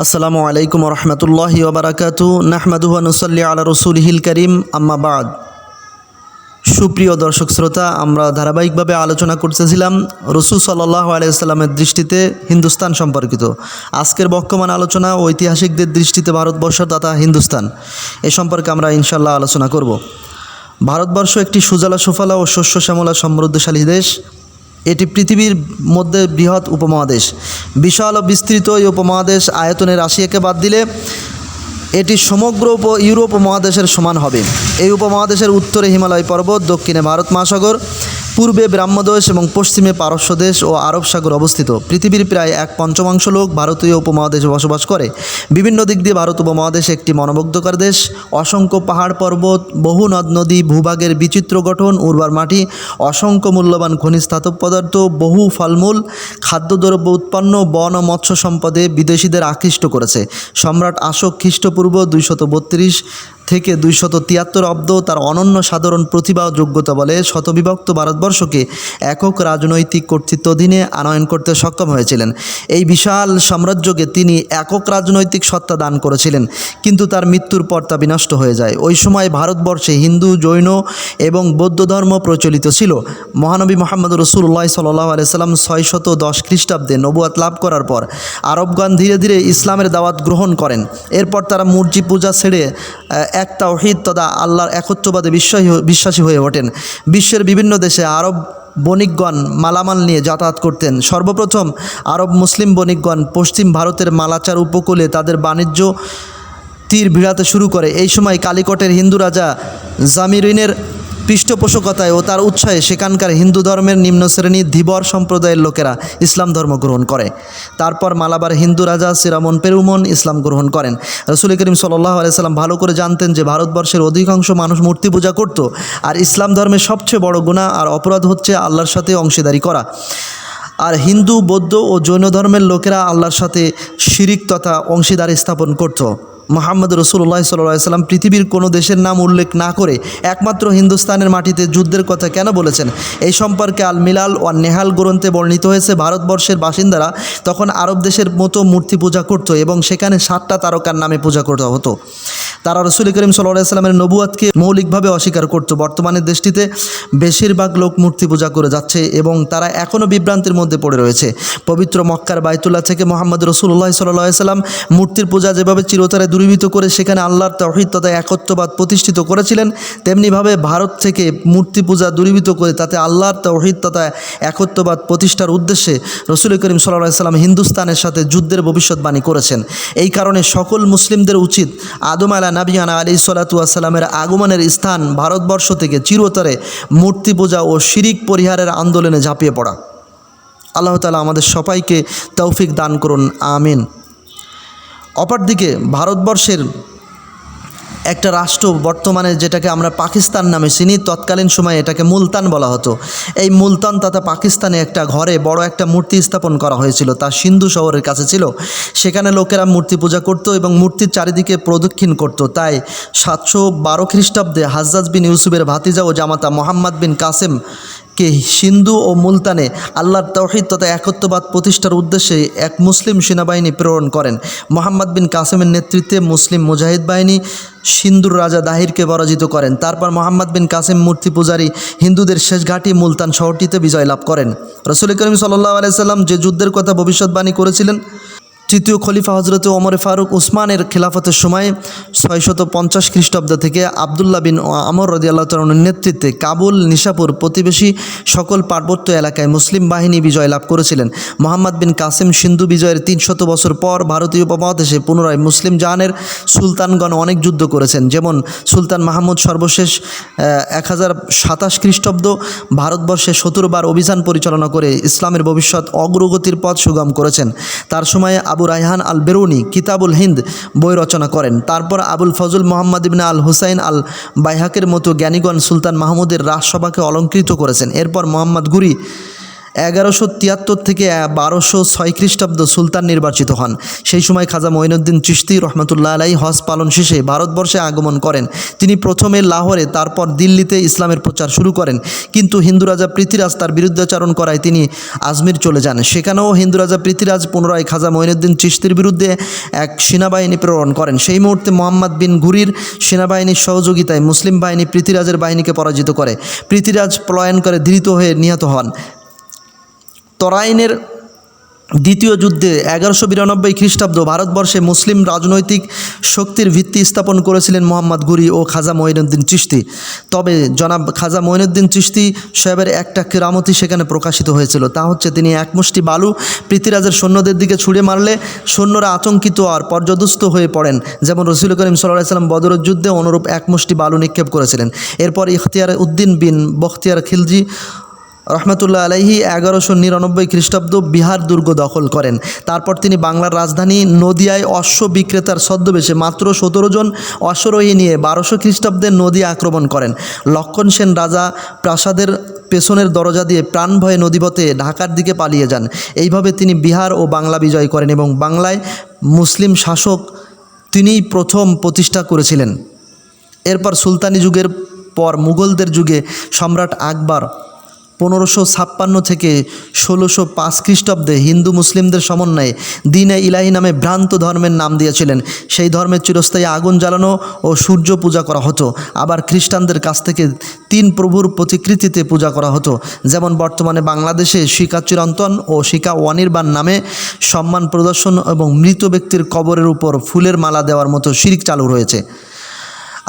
আসসালামু আলাইকুম রহমতুল্লাহি ওবারাকাতু নাহমাদুহু ওয়া নুসাল্লি আলা রাসূলিহিল কারীম আম্মা বাদ। সুপ্রিয় দর্শক শ্রোতা, আমরা ধারাবাহিকভাবে আলোচনা করতেছিলাম রাসূল সাল্লাল্লাহু আলাইহি ওয়াসাল্লামের দৃষ্টিতে হিন্দুস্তান সম্পর্কিত। আজকের বর্তমান আলোচনা ঐতিহাসিকদের দৃষ্টিতে ভারতবর্ষ তথা হিন্দুস্তান এ সম্পর্কে আমরা ইনশাআল্লাহ আলোচনা করব। ভারতবর্ষ একটি সুজলা সুফলা ও শস্য শ্যামলা সমৃদ্ধশালী দেশ। এটি পৃথিবীর মধ্যে বৃহৎ উপমহাদেশ। বিশাল ও বিস্তৃত এই উপমহাদেশ আয়তনে রাশিয়াকে বাদ দিলে এটি সমগ্র ইউরোপ মহাদেশের সমান হবে। এই উপমহাদেশের উত্তরে হিমালয় পর্বত, দক্ষিণে ভারত মহাসাগর, পূর্বে ব্রাহ্মদেশ এবং পশ্চিমে পারস্য দেশ ও আরব সাগর অবস্থিত। পৃথিবীর প্রায় 1/5 লোক ভারতীয় উপমহাদেশে বসবাস করে। বিভিন্ন দিক দিয়ে ভারত উপমহাদেশ একটি মনোমুগ্ধকর দেশ। অসংখ্য পাহাড় পর্বত, বহু নদ নদী, ভূভাগের বিচিত্র গঠন, উর্বর মাটি, অসংখ্য মূল্যবান খনিজ ধাতব পদার্থ, বহু ফলমূল, খাদ্যদ্রব্য উৎপন্ন, বন ও মৎস্য সম্পদে বিদেশিদের আকৃষ্ট করেছে। সম্রাট অশোক খ্রিস্টপূর্ব 232 থেকে 273 অব্দ তার অনন্য সাধারণ প্রতিভা ও যোগ্যতা বলে শতবিভক্ত ভারতবর্ষকে একক রাজনৈতিক কর্তৃত্বাধীনে আনয়ন করতে সক্ষম হয়েছিলেন। এই বিশাল সাম্রাজ্যকে তিনি একক রাজনৈতিক সত্তা দান করেছিলেন, কিন্তু তার মৃত্যুর পর তা বিনষ্ট হয়ে যায়। ওই সময় ভারতবর্ষে হিন্দু, জৈন এবং বৌদ্ধ ধর্ম প্রচলিত ছিল। মহানবী মুহাম্মদ রাসূলুল্লাহ সাল্লাল্লাহু আলাইহি সাল্লাম 610 খ্রিস্টাব্দে নবুয়ত লাভ করার পর আরবগণ ধীরে ধীরে ইসলামের দাওয়াত গ্রহণ করেন। এরপর তারা মূর্তি পূজা ছেড়ে এক তাওহীদ তথা আল্লাহর একত্ববাদে বিশ্বাসী হয়ে ওঠেন। বিশ্বের বিভিন্ন দেশে আরব বণিকগণ মালামাল নিয়ে যাতায়াত করতেন। সর্বপ্রথম আরব মুসলিম বণিকগণ পশ্চিম ভারতের মালাচার উপকূলে তাদের বাণিজ্য তীর ভিড়াতে শুরু করে। এই সময় কালিকটের হিন্দু রাজা জামিরিনের পৃষ্ঠপোষকতায় ও তার উৎসাহে সেখানকার হিন্দু ধর্মের নিম্ন শ্রেণী ধীবর সম্প্রদায়ের লোকেরা ইসলাম ধর্ম গ্রহণ করে। তারপর মালাবার হিন্দু রাজা শ্রীরামন পেরুমন ইসলাম গ্রহণ করেন। রাসূল করিম সাল্লাল্লাহু আলাইহি সাল্লাম ভালো করে জানতেন যে ভারতবর্ষের অধিকাংশ মানুষ মূর্তি পূজা করত, আর ইসলাম ধর্মের সবচেয়ে বড় গুনাহ আর অপরাধ হচ্ছে আল্লাহর সাথে অংশীদারি করা। আর হিন্দু, বৌদ্ধ ও জৈন ধর্মের লোকেরা আল্লাহর সাথে শিরিক তথা অংশীদারি স্থাপন করত। মুহাম্মদ রাসূলুল্লাহ সাল্লাল্লাহু আলাইহি সাল্লাম পৃথিবীর কোনো দেশের নাম উল্লেখ না করে একমাত্র হিন্দুস্তানের মাটিতে যুদ্ধের কথা কেন বলেছেন? এই সম্পর্কে আল মিলাল ওয়ান নেহাল গ্রন্থে বর্ণিত হয়েছে, ভারতবর্ষের বাসিন্দারা তখন আরব দেশের মতো মূর্তি পূজা করত এবং সেখানে 7টা তারকার নামে পূজা করতে হতো। তারা রাসূল করিম সাল্লাল্লাহু আলাইহি সাল্লামের নবুয়তকে মৌলিকভাবে অস্বীকার করত। বর্তমানে দেশটিতে বেশিরভাগ লোক মূর্তি পূজা করে যাচ্ছে এবং তারা এখনও বিভ্রান্তির মধ্যে পড়ে রয়েছে। পবিত্র মক্কার বাইতুল্লাহ থেকে মুহাম্মদ রাসূলুল্লাহ সাল্লাল্লাহু আলাইহি সাল্লাম মূর্তির পূজা যেভাবে চিরতরে দূরীভূত করে সেখানে আল্লাহর তাওহীদ তথা একত্ববাদ প্রতিষ্ঠিত করেছিলেন, তেমনিভাবে ভারত থেকে মূর্তি পূজা দূরীভূত করে তাতে আল্লাহর তাওহীদ তথা একত্ববাদ প্রতিষ্ঠার উদ্দেশ্যে রাসূল করিম সাল্লাল্লাহু আলাইহি সাল্লাম হিন্দুস্তানের সাথে যুদ্ধের ভবিষ্যৎবাণী করেছেন। এই কারণে সকল মুসলিমদের উচিত আদম নবিয়ানা আলাইহিস সালাতু ওয়াস সালামের আগমনের স্থান ভারতবর্ষ থেকে চিরতরে মূর্তি পূজা ও শিরিক পরিহারের আন্দোলনে ঝাঁপিয়ে পড়া। আল্লাহ তাআলা আমাদের সবাইকে তৌফিক দান করুন, আমিন। অপরদিকে ভারতবর্ষের একটা রাষ্ট্র বর্তমানে যেটাকে আমরা পাকিস্তান নামে চিনি, তৎকালীন সময়ে এটাকে মুলতান বলা হতো। এই মুলতান তথা পাকিস্তানে একটা ঘরে বড় একটা মূর্তি স্থাপন করা হয়েছিল, তা সিন্ধু শহরের কাছে ছিল। সেখানে লোকেরা মূর্তি পূজা করত এবং মূর্তির চারিদিকে প্রদক্ষিণ করত। তাই 712 খ্রিস্টাব্দে হাজ্জাজ বিন ইউসুফের ভাতিজা ও জামাতা মোহাম্মদ বিন কাসেম কে সিন্ধু ও মুলতানে আল্লাহর তাওহীদ তথা একত্ববাদ প্রতিষ্ঠার উদ্দেশ্যে এক মুসলিম সেনাবাহিনী প্রেরণ করেন। মোহাম্মদ বিন কাসেমের নেতৃত্বে মুসলিম মুজাহিদ বাহিনী সিন্ধুর রাজা দাহিরকে পরাজিত করেন। তারপর মোহাম্মদ বিন কাসেম মূর্তি পূজারী হিন্দুদের শেষ ঘাঁটি মুলতান শহরটিতে বিজয় লাভ করেন। রাসূল করিম সাল্লাল্লাহু আলাইহি সাল্লাম যে যুদ্ধের কথা ভবিষ্যৎবাণী করেছিলেন, তৃতীয় খলিফা হজরত ওমর ফারুক উসমানের খিলাফতের সময় 650 খ্রিস্টাব্দ থেকে আবদুল্লাহ বিন আমর রাদিয়াল্লাহু তাআলার নেতৃত্বে কাবুল, নিশাপুর প্রতিবেশী সকল পার্বত্য এলাকায় মুসলিম বাহিনী বিজয় লাভ করেছিলেন। মোহাম্মদ বিন কাসেম সিন্ধু বিজয়ের 300 বছর পর ভারতীয় উপমহাদেশে পুনরায় মুসলিম জাহানের সুলতানগণ অনেক যুদ্ধ করেছেন। যেমন সুলতান মাহমুদ সর্বশেষ 1027 খ্রিস্টাব্দ ভারতবর্ষে 17 বার অভিযান পরিচালনা করে ইসলামের ভবিষ্যৎ অগ্রগতির পথ সুগম করেছেন। তার সময়ে আবু রায়হান আল বেরুনি কিতাবুল হিন্দ বই রচনা করেন। তারপর আবুল ফজল মোহাম্মদ ইবনে আল হুসাইন আল বাইহাকের মতো জ্ঞানীগণ সুলতান মাহমুদের রাজসভাকে অলঙ্কৃত করেছেন। এরপর মোহাম্মদ ঘুরি 1173 থেকে 1206 খ্রিস্টাব্দ সুলতান নির্বাচিত হন। সেই সময় খাজা মঈনুদ্দিন চিশতি রহমতুল্লাহ আলাইহি হজ পালন শেষে ভারতবর্ষে আগমন করেন। তিনি প্রথমে লাহোরে, তারপর দিল্লিতে ইসলামের প্রচার শুরু করেন, কিন্তু হিন্দু রাজা পৃথ্বীরাজ তার বিরুদ্ধাচরণ করায় তিনি আজমির চলে যান। সেখানেও হিন্দু রাজা পৃথ্বীরাজ পুনরায় খাজা মঈনুদ্দিন চিশতির বিরুদ্ধে এক সেনাবাহিনী প্রেরণ করেন। সেই মুহূর্তে মোহাম্মদ বিন ঘুরির সেনাবাহিনীর সহযোগিতায় মুসলিম বাহিনী পৃথ্বীরাজের বাহিনীকে পরাজিত করে। পৃথ্বীরাজ পলায়ন করে ধৃত হয়ে নিহত হন। তরাইনের দ্বিতীয় যুদ্ধে 1192 খ্রিস্টাব্দ ভারতবর্ষে মুসলিম রাজনৈতিক শক্তির ভিত্তি স্থাপন করেছিলেন মোহাম্মদ ঘুরি ও খাজা মঈনুদ্দিন চিশতি। তবে জনাব খাজা মঈনুদ্দিন চিশতি সাহেবের একটা কেরামতি সেখানে প্রকাশিত হয়েছিল, তা হচ্ছে তিনি এক মুষ্টি বালু পৃথ্বীরাজের সৈন্যদের দিকে ছুঁড়ে মারলে সৈন্যরা আতঙ্কিত আর পর্যদস্ত হয়ে পড়েন। যেমন রসুল করিম সাল্লাল্লাহু আলাইহি সাল্লাম বদরের যুদ্ধে অনুরূপ এক মুষ্টি বালু নিক্ষেপ করেছিলেন। এরপর ইখতিয়ার উদ্দিন বিন বখতিয়ার খিলজি রহমতুল্লাহ আলাইহি 1199 খ্রিস্টাব্দ বিহার দুর্গ দখল করেন। তারপর তিনি বাংলার রাজধানী নদিয়ায় অশ্ব বিক্রেতার ছদ্মবেশে মাত্র 17 জন অশ্বারোহী নিয়ে 1200 খ্রিস্টাব্দে নদী আক্রমণ করেন। লক্ষণ সেন রাজা প্রাসাদের পেছনের দরজা দিয়ে প্রাণ ভয়ে নদীপথে ঢাকার দিকে পালিয়ে যান। এইভাবে তিনি বিহার ও বাংলা বিজয় করেন এবং বাংলায় মুসলিম শাসক তিনিই প্রথম প্রতিষ্ঠা করেছিলেন। এরপর সুলতানি যুগের পর মুঘলদের যুগে সম্রাট আকবর 1556 থেকে 1605 খ্রিস্টাব্দে হিন্দু মুসলিমদের সমন্বয়ে দিনে ইলাহি নামে ভ্রান্ত ধর্মের নাম দিয়েছিলেন। সেই ধর্মের চিরস্থায়ী আগুন জ্বালানো ও সূর্য পূজা করা হতো। আবার খ্রিস্টানদের কাছ থেকে 3 প্রভুর প্রতিকৃতিতে পূজা করা হতো। যেমন বর্তমানে বাংলাদেশে শিকা চিরন্তন ও শিকা অনির্বাণ নামে সম্মান প্রদর্শন এবং মৃত ব্যক্তির কবরের উপর ফুলের মালা দেওয়ার মতো শিরক চালু রয়েছে।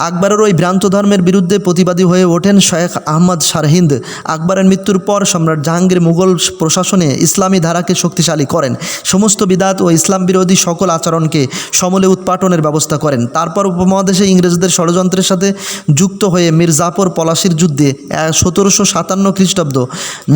আকবরের ওই ভ্রান্ত ধর্মের বিরুদ্ধে প্রতিবাদী হয়ে ওঠেন শেখ আহমদ সারহিন্দ। আকবরের মৃত্যুর পর সম্রাট জাহাঙ্গীর মুঘল প্রশাসনে ইসলামী ধারাকে শক্তিশালী করেন, সমস্ত বিদাত ও ইসলাম বিরোধী সকল আচরণকে সমূলে উৎপাটনের ব্যবস্থা করেন। তারপর উপমহাদেশে ইংরেজদের ষড়যন্ত্রের সাথে যুক্ত হয়ে মীর জাফর পলাশির যুদ্ধে 1757 খ্রিস্টাব্দ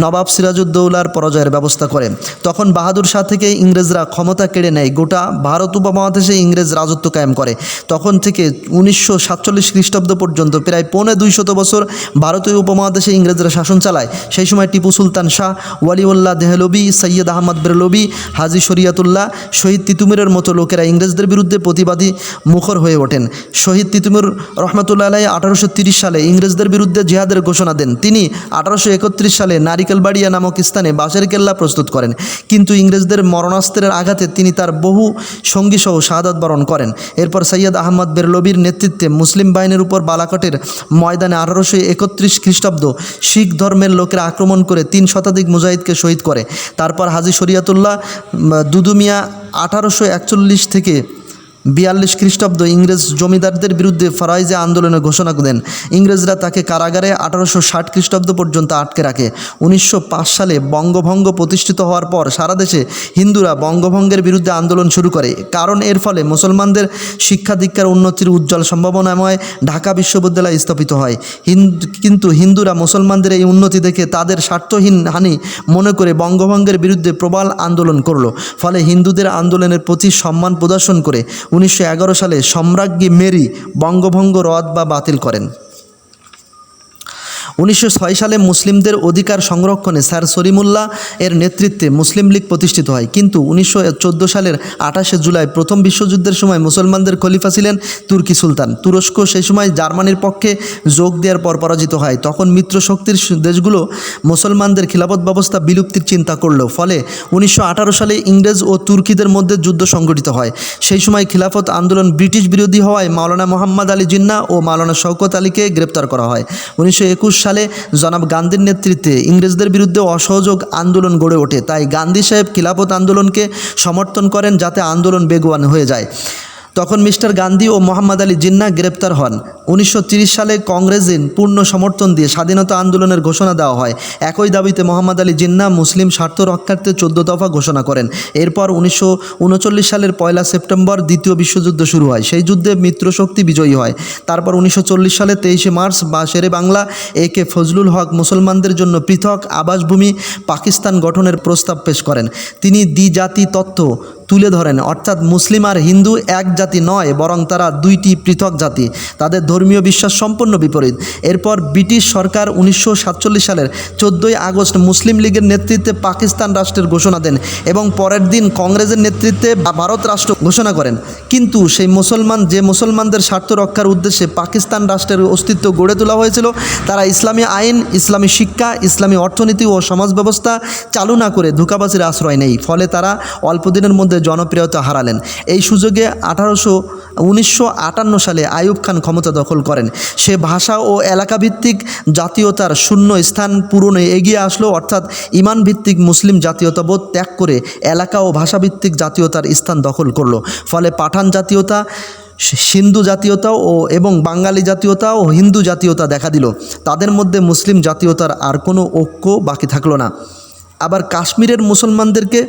নবাব সিরাজউদ্দৌলার পরাজয়ের ব্যবস্থা করে। তখন বাহাদুর শাহ থেকে ইংরেজরা ক্ষমতা কেড়ে নেয়, গোটা ভারত উপমহাদেশে ইংরেজ রাজত্ব কায়েম করে। তখন থেকে 1947 খ্রিস্টাব্দ পর্যন্ত প্রায় 250 বছর ভারতীয় উপমহাদেশে ইংরেজরা শাসন চালায়। সেই সময় টিপু সুলতান শাহ, ওয়ালিউল্লাহ দেহলভি, সৈয়দ আহমদ বেরলভি, হাজী শরিয়াতুল্লাহ, শহীদ তিতুমিরের মতো লোকেরা ইংরেজদের বিরুদ্ধে প্রতিবাদী মুখর হয়ে ওঠেন। শহীদ তিতুমির রহমতুল্লাহ আলাইহি 1830 সালে ইংরেজদের বিরুদ্ধে জিহাদের ঘোষণা দেন। তিনি 1831 সালে নারিকেলবাড়িয়া নামক স্থানে বাঁশের কেল্লা প্রস্তুত করেন, কিন্তু ইংরেজদের মরণাস্ত্রের আঘাতে তিনি তার বহু সঙ্গীসহ শাহাদাত বরণ করেন। এরপর সৈয়দ আহমদ বেরলভির নেতৃত্বে মুসলিম বাহিনীর উপর বালাকটের ময়দানে 1831 খ্রিস্টাব্দ শিখ ধর্মের লোকেরা আক্রমণ করে 3 শতাধিক মুজাহিদকে শহীদ করে। তারপর হাজী শরিয়াতুল্লাহ দুদুমিয়া 1841 থেকে 42 খ্রিস্টাব্দ ইংরেজ জমিদারদের বিরুদ্ধে ফরাইজে আন্দোলনের ঘোষণা দেন। ইংরেজরা তাকে কারাগারে 1860 খ্রিস্টাব্দ পর্যন্ত আটকে রাখে। 1905 সালে বঙ্গভঙ্গ প্রতিষ্ঠিত হওয়ার পর সারা দেশে হিন্দুরা বঙ্গভঙ্গের বিরুদ্ধে আন্দোলন শুরু করে, কারণ এর ফলে মুসলমানদের শিক্ষা দীক্ষার উন্নতির উজ্জ্বল সম্ভাবনাময় ঢাকা বিশ্ববিদ্যালয় স্থাপিত হয়। কিন্তু হিন্দুরা মুসলমানদের এই উন্নতি দেখে তাদের স্বার্থহীন হানি মনে করে বঙ্গভঙ্গের বিরুদ্ধে প্রবল আন্দোলন করল। ফলে হিন্দুদের আন্দোলনের প্রতি সম্মান প্রদর্শন করে 1911 সালে সম্রাজ্ঞী মেরি বঙ্গভঙ্গ রদ বা বাতিল করেন। 1906 সালে মুসলিমদের অধিকার সংরক্ষণে স্যার সলিমুল্লাহ এর নেতৃত্বে মুসলিম লীগ প্রতিষ্ঠিত হয়। কিন্তু 1914 সালের 28 জুলাই প্রথম বিশ্বযুদ্ধের সময় মুসলমানদের খলিফা ছিলেন তুর্কি সুলতান। তুরস্ক সেই সময় জার্মানির পক্ষে যোগ দেওয়ার পর পরাজিত হয়। তখন মিত্রশক্তির দেশগুলো মুসলমানদের খিলাফত ব্যবস্থা বিলুপ্তির চিন্তা করল। ফলে 1918 সালে ইংরেজ ও তুর্কিদের মধ্যে যুদ্ধ সংঘটিত হয়। সেই সময় খিলাফত আন্দোলন ব্রিটিশ বিরোধী হওয়ায় মাওলানা মোহাম্মদ আলী জিন্নাহ ও মাওলানা শওকত আলীকে গ্রেপ্তার করা হয়। 1921 সালে জনাব গান্ধীর নেতৃত্বে ইংরেজদের বিরুদ্ধে অসহযোগ আন্দোলন গড়ে ওঠে। তাই গান্ধী সাহেব খিলাফত আন্দোলনকে সমর্থন করেন যাতে আন্দোলন বেগবান হয়ে যায়। তখন মিস্টার গান্ধী ও মোহাম্মদ আলী জিন্নাহ গ্রেপ্তার হন। 1930 সালে কংগ্রেসের পূর্ণ সমর্থন দিয়ে স্বাধীনতা আন্দোলনের ঘোষণা দেওয়া হয়। একই দাবিতে মোহাম্মদ আলী জিন্নাহ মুসলিম স্বার্থ রক্ষার্থে 14 দফা ঘোষণা করেন। এরপর 1939 সালের 1 সেপ্টেম্বর দ্বিতীয় বিশ্বযুদ্ধ শুরু হয়। সেই যুদ্ধে মিত্রশক্তি বিজয়ী হয়। তারপর 1940 সালে 23 মার্চ বা শেরে বাংলা একে ফজলুল হক মুসলমানদের জন্য পৃথক আবাসভূমি পাকিস্তান গঠনের প্রস্তাব পেশ করেন। তিনি দ্বিজাতি তত্ত্ব তুলে ধরেন, অর্থাৎ মুসলিম আর হিন্দু এক জাতি নয়, বরং তারা দুইটি পৃথক জাতি। তাদের ধর্মীয় বিশ্বাস সম্পূর্ণ বিপরীত। এরপর ব্রিটিশ সরকার 1947 সালের 14ই আগস্ট মুসলিম লীগের নেতৃত্বে পাকিস্তান রাষ্ট্রের ঘোষণা দেন এবং পরের দিন কংগ্রেসের নেতৃত্বে ভারত রাষ্ট্র ঘোষণা করেন। কিন্তু সেই মুসলমানদের স্বার্থ রক্ষার উদ্দেশ্যে পাকিস্তান রাষ্ট্রের অস্তিত্ব গড়ে তোলা হয়েছিল, তারা ইসলামী আইন, ইসলামী শিক্ষা, ইসলামী অর্থনীতি ও সমাজ ব্যবস্থা চালু না করে ধোঁকাবাজির আশ্রয় নেই। ফলে তারা অল্প দিনের মধ্যে জনপ্রিয়তা হারালেন। এই সুযোগে 1958 সালে আইয়ুব খান ক্ষমতা দখল করেন। সে ভাষা ও এলাকাভিত্তিক জাতীয়তার শূন্য স্থান পূরণে এগিয়ে আসলো, অর্থাৎ ইমান ভিত্তিক মুসলিম জাতীয়তাবোধ ত্যাগ করে এলাকা ও ভাষাভিত্তিক জাতীয়তার স্থান দখল করলো। ফলে পাঠান জাতীয়তা, সিন্ধু জাতীয়তা এবং বাঙালি জাতীয়তা ও হিন্দু জাতীয়তা দেখা দিল। তাদের মধ্যে মুসলিম জাতীয়তার আর কোনো ঐক্য বাকি থাকলো না। আবার কাশ্মীরের মুসলমানদেরকে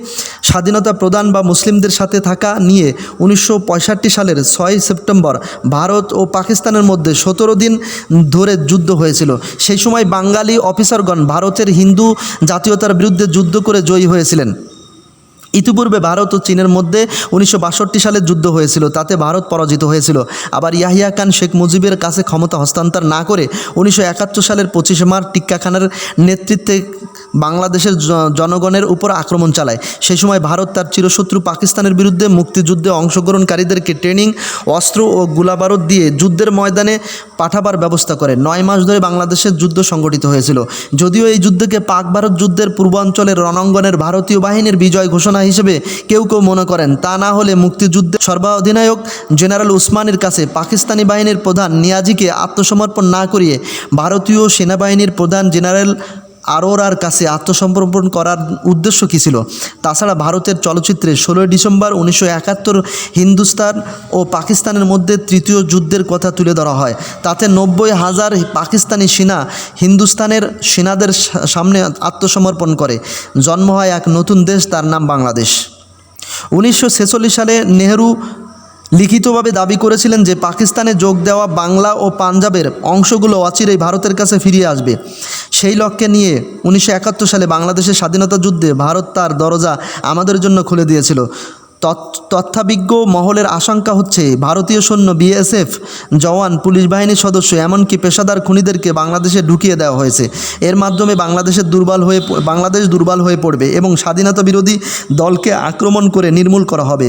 স্বাধীনতা প্রদান বা মুসলিমদের সাথে থাকা নিয়ে 1965 সালের 6 সেপ্টেম্বর ভারত ও পাকিস্তানের মধ্যে 17 দিন ধরে যুদ্ধ হয়েছিল। সেই সময় বাঙালি অফিসারগণ ভারতের হিন্দু জাতীয়তার বিরুদ্ধে যুদ্ধ করে জয়ী হয়েছিলেন। ইতিপূর্বে ভারত ও চীনের মধ্যে 1962 সালে যুদ্ধ হয়েছিল, তাতে ভারত পরাজিত হয়েছিল। আবার ইয়াহিয়া খান শেখ মুজিবের কাছে ক্ষমতা হস্তান্তর না করে 1971 সালের 25 মার্চ টিক্কা খানের নেতৃত্বে বাংলাদেশের জনগণের উপর আক্রমণ চালায়। সেই সময় ভারত তার চিরশত্রু পাকিস্তানের বিরুদ্ধে মুক্তিযুদ্ধে অংশগ্রহণকারীদেরকে ট্রেনিং, অস্ত্র ও গোলাবারুদ দিয়ে যুদ্ধের ময়দানে পাঠাবার ব্যবস্থা করে 9 মাস ধরে বাংলাদেশের যুদ্ধ সংগঠিত হয়েছিল। যদিও এই যুদ্ধকে পাক ভারত যুদ্ধের পূর্বাঞ্চলের রণাঙ্গনের ভারতীয় বাহিনীর বিজয় ঘোষণা হিসেবে কেউ কেউ মনে করেন, তা না হলে মুক্তিযুদ্ধে সর্বাধিনায়ক জেনারেল উসমানের কাছে পাকিস্তানি বাহিনীর প্রধান নিয়াজিকে আত্মসমর্পণ না করিয়ে ভারতীয় সেনাবাহিনীর প্রধান জেনারেল আরোরার কাছে আত্মসমর্পণ করার উদ্দেশ্য কী ছিল? তাছাড়া ভারতের চলচ্চিত্রে 16 ডিসেম্বর 1971 হিন্দুস্তান ও পাকিস্তানের মধ্যে তৃতীয় যুদ্ধের কথা তুলে ধরা হয়। তাতে 90,000 পাকিস্তানি সেনা হিন্দুস্তানের সেনাদের সামনে আত্মসমর্পণ করে। জন্ম হয় এক নতুন দেশ, তার নাম বাংলাদেশ। 1946 সালে নেহেরু লিখিতভাবে দাবি করেছিলেন যে পাকিস্তানে যোগ দেওয়া বাংলা ও পাঞ্জাবের অংশগুলো অচিরেই ভারতের কাছে ফিরিয়ে আসবে। সেই লক্ষ্যে নিয়ে 1971 সালে বাংলাদেশের স্বাধীনতা যুদ্ধে ভারত তার দরজা আমাদের জন্য খুলে দিয়েছিল। তথ্যবিজ্ঞ মহলের আশঙ্কা হচ্ছে ভারতীয় সৈন্য, বিএসএফ জওয়ান, পুলিশ বাহিনীর সদস্য, এমনকি পেশাদার খুনিদেরকে বাংলাদেশে ঢুকিয়ে দেওয়া হয়েছে। এর মাধ্যমে বাংলাদেশ দুর্বল হয়ে পড়বে এবং স্বাধীনতা বিরোধী দলকে আক্রমণ করে নির্মূল করা হবে।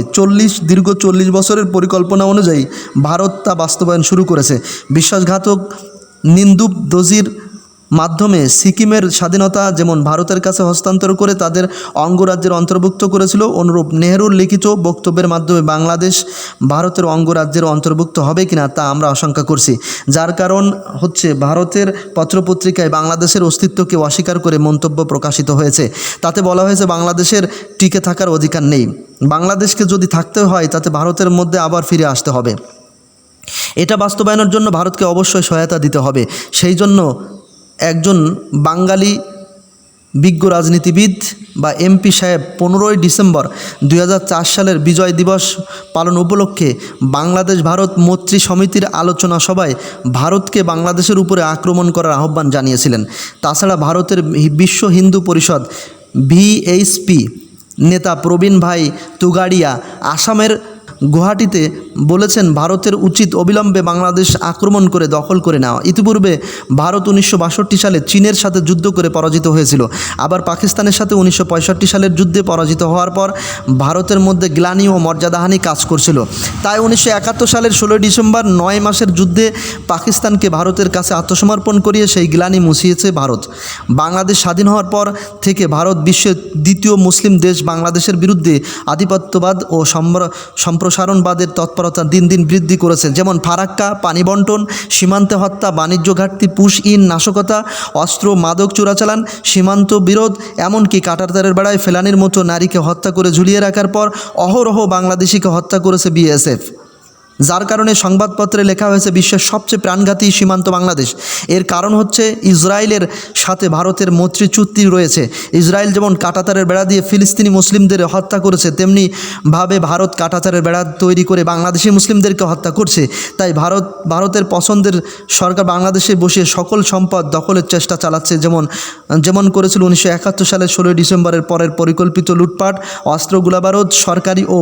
দীর্ঘ 40 বছরের পরিকল্পনা অনুযায়ী ভারত তা বাস্তবায়ন শুরু করেছে। বিশ্বাসঘাতক নিন্দুপ দজির মাধ্যমে সিকিমের স্বাধীনতা যেমন ভারতের কাছে হস্তান্তর করে তাদের অঙ্গরাজ্যের অন্তর্ভুক্ত করেছিল, অনুরূপ নেহেরুর লিখিত বক্তব্যের মাধ্যমে বাংলাদেশ ভারতের অঙ্গরাজ্যের অন্তর্ভুক্ত হবে কিনা তা আমরা আশঙ্কা করছি। যার কারণ হচ্ছে ভারতের পত্রপত্রিকায় বাংলাদেশের অস্তিত্বকে অস্বীকার করে মন্তব্য প্রকাশিত হয়েছে। তাতে বলা হয়েছে বাংলাদেশের টিকে থাকার অধিকার নেই। বাংলাদেশকে যদি থাকতে হয় তাতে ভারতের মধ্যে আবার ফিরে আসতে হবে। এটা বাস্তবায়নের জন্য ভারতকে অবশ্যই সহায়তা দিতে হবে। সেই জন্য একজন বাঙালি বিজ্ঞ রাজনীতিবিদ বা এমপি সাহেব 15 ডিসেম্বর 2004 সালের বিজয় দিবস পালন উপলক্ষে বাংলাদেশ ভারত মৈত্রী সমিতির আলোচনা সভায় ভারতকে বাংলাদেশের উপরে আক্রমণ করার আহ্বান জানিয়েছিলেন। তাছাড়া ভারতের বিশ্ব হিন্দু পরিষদ VHP নেতা প্রবীণ ভাই তুগাড়িয়া আসামের গুয়াহাটিতে বলেছেন ভারতের উচিত অবিলম্বে বাংলাদেশ আক্রমণ করে দখল করে নেওয়া। ইতিপূর্বে ভারত 1962 সালে চীনের সাথে যুদ্ধ করে পরাজিত হয়েছিল। আবার পাকিস্তানের সাথে 1965 সালের যুদ্ধে পরাজিত হওয়ার পর ভারতের মধ্যে গ্লানি ও মর্যাদাহানি কাজ করছিল। তাই 1971 সালের 16 ডিসেম্বর 9 মাসের যুদ্ধে পাকিস্তানকে ভারতের কাছে আত্মসমর্পণ করিয়ে সেই গ্লানি মুছিয়েছে ভারত। বাংলাদেশ স্বাধীন হওয়ার পর থেকে ভারত বিশ্বের দ্বিতীয় মুসলিম দেশ বাংলাদেশের বিরুদ্ধে আধিপত্যবাদ ও সম্প্রসারণবাদের তৎপরতা দিন দিন বৃদ্ধি করেছে। যেমন ফারাক্কা, পানি বন্টন, সীমান্তে হত্যা, বাণিজ্য ঘাটতি, পুশ-ইন, নাশকতা, অস্ত্র মাদক চোরাচালান, সীমান্ত বিরোধ, এমনকি কাঁটাতারের বেড়ায় ফেলানির মতো নারীকে হত্যা করে ঝুলিয়ে রাখার পর অহরহ বাংলাদেশিকে হত্যা করেছে বিএসএফ। যার কারণে সংবাদপত্রে লেখা হয়েছে বিশ্বের সবচেয়ে প্রাণঘাতী সীমান্ত বাংলাদেশ। এর কারণ হচ্ছে ইসরায়েলের সাথে ভারতের মৈত্রী চুক্তি রয়েছে। ইসরায়েল যেমন কাঁটাতারের বেড়া দিয়ে ফিলিস্তিনি মুসলিমদের হত্যা করেছে, তেমনিভাবে ভারত কাঁটাতারের বেড়া তৈরি করে বাংলাদেশি মুসলিমদেরকে হত্যা করছে। তাই ভারতের পছন্দের সরকার বাংলাদেশে বসে সকল সম্পদ দখলের চেষ্টা চালাচ্ছে, যেমন করেছিল 1971 সালের 16 ডিসেম্বরের পরের পরিকল্পিত লুটপাট, অস্ত্র গোলাবারুদ, সরকারি ও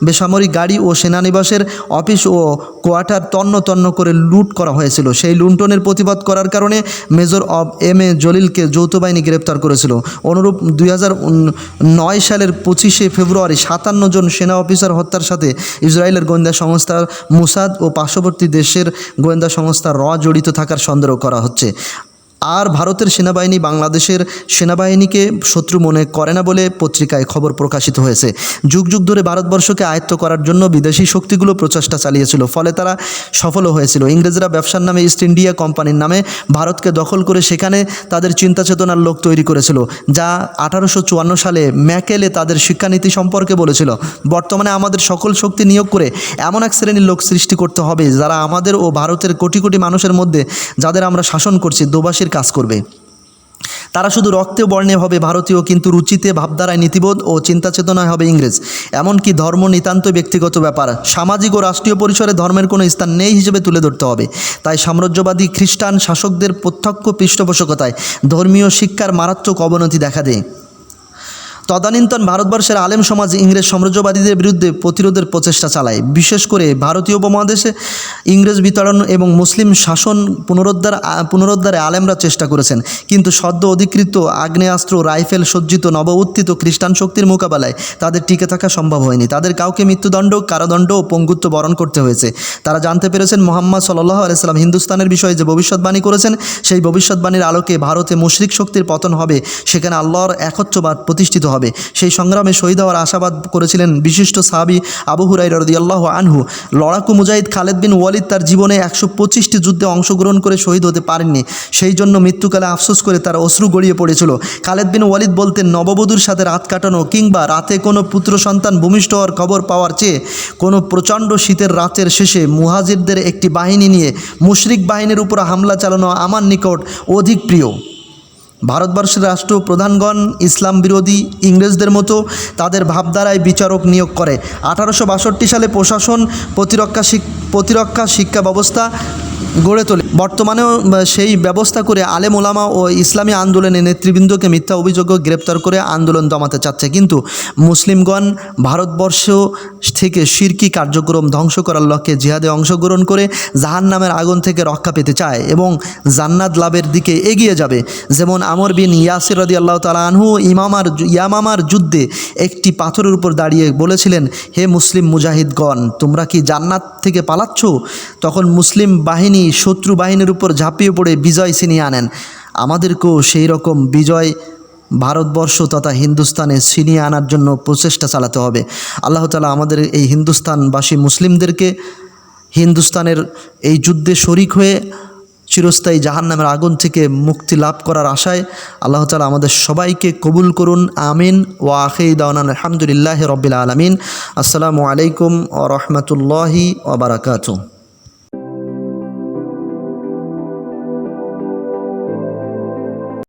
বেসামরিক গাড়ি ও সেনানিবাসের ইসরায়েলের অফিস ও কোয়ার্টার তন্ন তন্ন করে লুট করা হয়েছিল। সেই লুণ্ঠনের প্রতিবাদ করার কারণে মেজর অব এম এ জলিলকে যৌথ বাহিনী গ্রেপ্তার করেছিল। অনুরূপ 2009 সালের 25শে ফেব্রুয়ারি 57 জন সেনা অফিসার হত্যার সাথে ইসরায়েলের গোয়েন্দা সংস্থা মুসাদ ও পার্শ্ববর্তী দেশের গোয়েন্দা সংস্থা জড়িত থাকার সন্দেহ করা হচ্ছে। আর ভারতের সেনাবাহিনী বাংলাদেশের সেনাবাহিনীকে শত্রু মনে করে না বলে পত্রিকায় খবর প্রকাশিত হয়েছে। যুগ যুগ ধরে ভারতবর্ষকে আয়ত্ত করার জন্য বিদেশি শক্তিগুলো প্রচেষ্টা চালিয়েছিল, ফলে তারা সফলও হয়েছিল। ইংরেজরা ব্যবসার নামে ইস্ট ইন্ডিয়া কোম্পানির নামে ভারতকে দখল করে সেখানে তাদের চিন্তা চেতনার লোক তৈরি করেছিল, যা 1854 সালে ম্যাকেলে তাদের শিক্ষানীতি সম্পর্কে বলেছিল। বর্তমানে আমাদের সকল শক্তি নিয়োগ করে এমন এক শ্রেণীর লোক সৃষ্টি করতে হবে যারা আমাদের ও ভারতের কোটি কোটি মানুষের মধ্যে যাদের আমরা শাসন করছি দোবাসীর কাজ করবে। তারা শুধু রক্তে বর্ণে হবে ভারতীয়, কিন্তু রুচিতে, ভাবধারায়, নীতিবোধ ও চিন্তা চেতনায় হবে ইংরেজ। এমনকি ধর্ম নিতান্ত ব্যক্তিগত ব্যাপার, সামাজিক ও রাষ্ট্রীয় পরিসরে ধর্মের কোনো স্থান নেই হিসেবে তুলে ধরতে হবে। তাই সাম্রাজ্যবাদী খ্রিস্টান শাসকদের প্রত্যক্ষ পৃষ্ঠপোষকতায় ধর্মীয় শিক্ষার মারাত্মক অবনতি দেখা দেয়। তদানীন্তন ভারতবর্ষের আলেম সমাজ ইংরেজ সাম্রাজ্যবাদীদের বিরুদ্ধে প্রতিরোধের প্রচেষ্টা চালায়। বিশেষ করে ভারতীয় উপমহাদেশে ইংরেজ বিতাড়ন এবং মুসলিম শাসন পুনরুদ্ধারে আলেমরা চেষ্টা করেছেন, কিন্তু সদ্য অধিকৃত আগ্নেয়াস্ত্র, রাইফেল সজ্জিত নব উত্থিত খ্রিস্টান শক্তির মোকাবেলায় তাদের টিকে থাকা সম্ভব হয়নি। তাদের কাউকে মৃত্যুদণ্ড, কারাদণ্ড ও পঙ্গুত্ব বরণ করতে হয়েছে। তারা জানতে পেরেছেন মুহাম্মদ সাল্লাল্লাহু আলাইহি সাল্লাম হিন্দুস্তানের বিষয়ে যে ভবিষ্যৎবাণী করেছেন, সেই ভবিষ্যৎবাণীর আলোকে ভারতে মুশরিক শক্তির পতন হবে, সেখানে আল্লাহর একত্ববাদ প্রতিষ্ঠিত হবে। সেই সংগ্রামে শহীদ হওয়ার আশাবাদ করেছিলেন বিশিষ্ট সাহাবী আবু হুরায়রা রাদিয়াল্লাহু আনহু। লড়াকু মুজাহিদ খালেদ বিন ওয়ালিদ তার জীবনে 125টি যুদ্ধে অংশগ্রহণ করে শহীদ হতে পারেননি। সেই জন্য মৃত্যুকালে আফসোস করে তার অশ্রু গড়িয়ে পড়েছিল। খালেদ বিন ওয়ালিদ বলতেন, নববধূর সাথে রাত কাটানো কিংবা রাতে কোনো পুত্র সন্তান ভূমিষ্ঠ হওয়ার খবর পাওয়ার চেয়ে কোনো প্রচণ্ড শীতের রাতের শেষে মুহাজিরদের একটি বাহিনী নিয়ে মুশরিক বাহিনীর উপর হামলা চালানো আমার নিকট অধিক প্রিয়। ভারতবর্ষের রাষ্ট্র প্রধানগণ ইসলাম বিরোধী ইংরেজদের মতো তাদের ভাবধারায় বিচারক নিয়োগ করে। 1862 সালে প্রশাসন প্রতিরক্ষা শিক্ষা ব্যবস্থা গড়ে তোলে। বর্তমানেও সেই ব্যবস্থা করে আলেম ওলামা ও ইসলামী আন্দোলনের নেতৃবৃন্দকে মিথ্যা অভিযোগে গ্রেপ্তার করে আন্দোলন দমাতে চাচ্ছে, কিন্তু মুসলিমগণ ভারতবর্ষ থেকে শিরকি কার্যক্রম ধ্বংস করার লক্ষ্যে জিহাদে অংশগ্রহণ করে জাহান্নামের আগুন থেকে রক্ষা পেতে চায় এবং জান্নাত লাভের দিকে এগিয়ে যাবে। যেমন আমর বিন ইয়াসির রাদিয়াল্লাহু তাআলা আনহু ইয়ামামার যুদ্ধে একটি পাথরের উপর দাঁড়িয়ে বলেছিলেন, হে মুসলিম মুজাহিদগণ, তোমরা কি জান্নাত থেকে পালাচ্ছ? তখন মুসলিম বাহিনী শত্রু বাহিনীর উপর ঝাঁপিয়ে পড়ে বিজয় ছিনিয়ে আনেন। আমাদেরকেও সেই রকম বিজয় ভারতবর্ষ তথা হিন্দুস্তানে ছিনিয়ে আনার জন্য প্রচেষ্টা চালাতে হবে। আল্লাহ তাআলা আমাদের এই হিন্দুস্তানবাসী মুসলিমদেরকে হিন্দুস্তানের এই যুদ্ধে শরিক হয়ে চিরস্থায়ী জাহান্নামের আগুন থেকে মুক্তি লাভ করার আশায় আল্লাহ তাআলা আমাদের সবাইকে কবুল করুন। আমিন। ওয়া আখিরু দাওয়ানা আলহামদুলিল্লাহি রাব্বিল আলামিন। আসসালামু আলাইকুম ওয়া রাহমাতুল্লাহি ওয়া বারাকাতুহু।